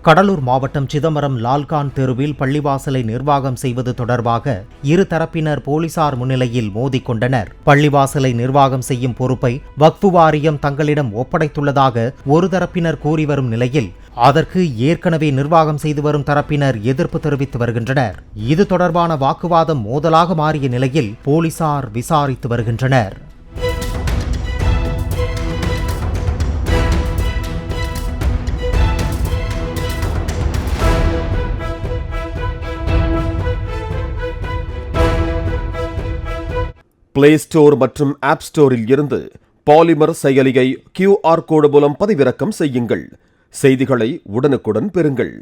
கடலூர் மாவட்டம் சிதம்பரம் லால்கான் தெருவில் பள்ளிவாசலை நிர்வாகம் செய்வது தொடர்பாக இரு தரப்பினர் போலீசார் முன்னிலையில் மோதிக்கொண்டனர். பள்ளிவாசலை நிர்வாகம் செய்யும் பொறுப்பை வக்ஃபு வாரியம் தங்களிடம் ஒப்படைத்துள்ளதாக ஒரு தரப்பினர் கூறி வரும் நிலையில் அதற்கு ஏற்கனவே நிர்வாகம் செய்து வரும் தரப்பினர் எதிர்ப்பு தெரிவித்து வருகின்றனர். இது தொடர்பான வாக்குவாதம் மோதலாக மாறிய நிலையில் போலீசார் விசாரித்து வருகின்றனர். பிளே ஸ்டோர் மற்றும் ஆப் ஸ்டோரில் இருந்து பாலிமர் செயலியை QR கோடு மூலம் பதிவிறக்கம் செய்யுங்கள். செய்திகளை உடனுக்குடன் பெறுங்கள்.